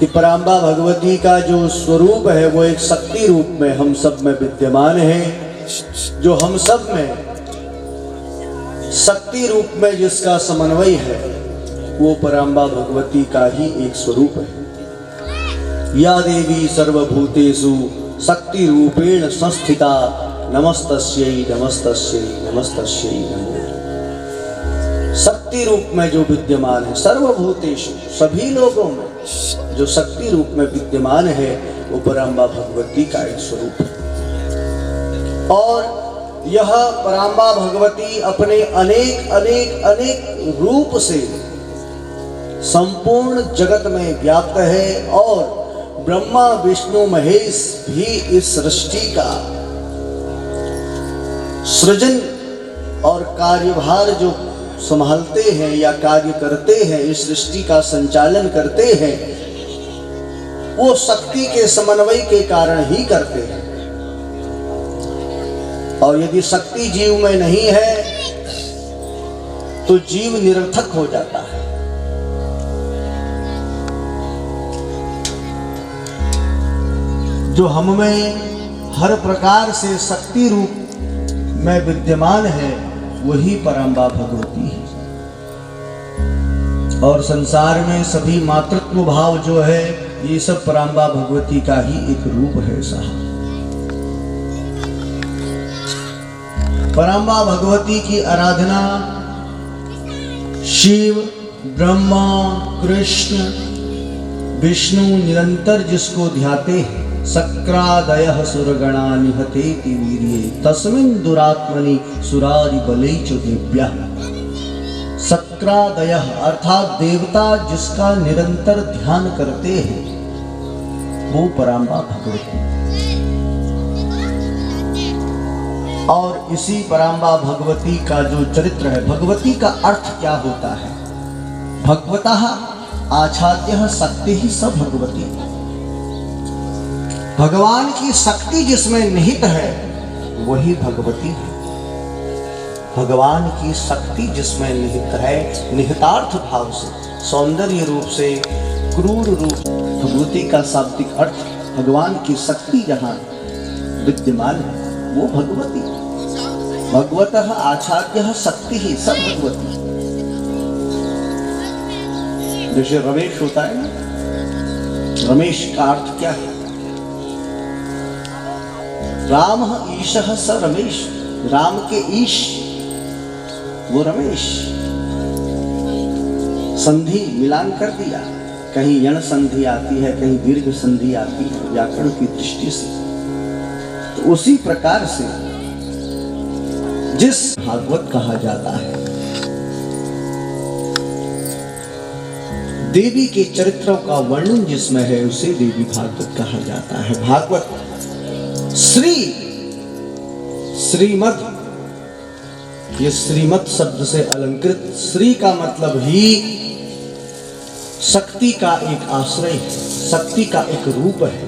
कि पराम्बा भगवती का जो स्वरूप है वो एक शक्ति रूप में हम सब में विद्यमान है, जो हम सब में शक्ति रूप में जिसका समन्वय है वो पराम्बा भगवती का ही एक स्वरूप है। या देवी सर्वभूतेषु शक्ति रूपेण संस्थिता नमस्तस्यै नमस्तस्यै नमस्तस्यै नमो। शक्ति रूप में जो विद्यमान है, सर्वभूतेषु सभी लोगों में जो शक्ति रूप में विद्यमान है वो पराम्बा भगवती का एक स्वरूप है। और यह पराम्बा भगवती अपने अनेक अनेक अनेक रूप से संपूर्ण जगत में व्याप्त है और ब्रह्मा विष्णु महेश भी इस सृष्टि का सृजन और कार्यभार जो संभालते हैं या कार्य करते हैं, इस सृष्टि का संचालन करते हैं, वो शक्ति के समन्वय के कारण ही करते हैं। और यदि शक्ति जीव में नहीं है तो जीव निरर्थक हो जाता है। जो हम में हर प्रकार से शक्ति रूप में विद्यमान है वही पराम्बा भगवती है। और संसार में सभी मातृत्व भाव जो है ये सब पराम्बा भगवती का ही एक रूप है साहब। पराम्बा भगवती की आराधना शिव, ब्रह्मा, कृष्ण, विष्णु निरंतर जिसको ध्याते हैं, सक्रादयः सुरगणा निहतेति वीर्ये तस्मिन् दुरात्मनि सुरारि बलैश्च देव्यः। सक्रादयः अर्थात देवता जिसका निरंतर ध्यान करते हैं वो पराम्बा भगवती। और इसी पराम्बा भगवती का जो चरित्र है, भगवती का अर्थ क्या होता है? भगवतः आच्छाद्यः शक्तिः स भगवती। भगवान की शक्ति जिसमें निहित है वही भगवती है। भगवान की शक्ति जिसमें निहित है, निहितार्थ भाव से, सौंदर्य रूप से, क्रूर रूप, भगवती का शाब्दिक अर्थ भगवान की शक्ति जहाँ विद्यमान है वो भगवती। भगवतः आच्छाद्यः शक्तिः स भगवती। जैसे रमेश होता है ना, रमेश का अर्थ क्या है? राम ईशः स रमेश। राम के ईश वो रमेश। संधि मिलान कर दिया, कहीं यण संधि आती है, कहीं दीर्घ संधि आती है व्याकरण की दृष्टि से। तो उसी प्रकार से जिस भागवत कहा जाता है, देवी के चरित्रों का वर्णन जिसमें है उसे देवी भागवत कहा जाता है। भागवत श्री, श्रीमद, ये श्रीमद शब्द से अलंकृत, श्री का मतलब ही शक्ति का एक आश्रय है, शक्ति का एक रूप है।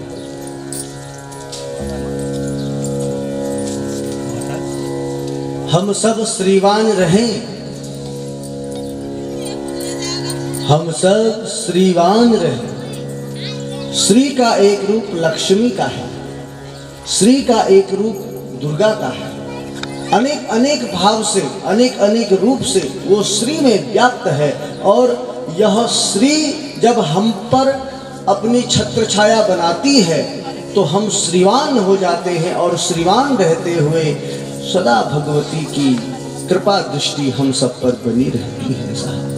हम सब श्रीवान रहें, हम सब श्रीवान रहें। श्री का एक रूप लक्ष्मी का है, श्री का एक रूप दुर्गा का है। अनेक अनेक भाव से, अनेक अनेक रूप से वो श्री में व्याप्त है। और यह श्री जब हम पर अपनी छत्र छाया बनाती है तो हम श्रीवान हो जाते हैं और श्रीवान रहते हुए सदा भगवती की कृपा दृष्टि हम सब पर बनी रहती है साहब।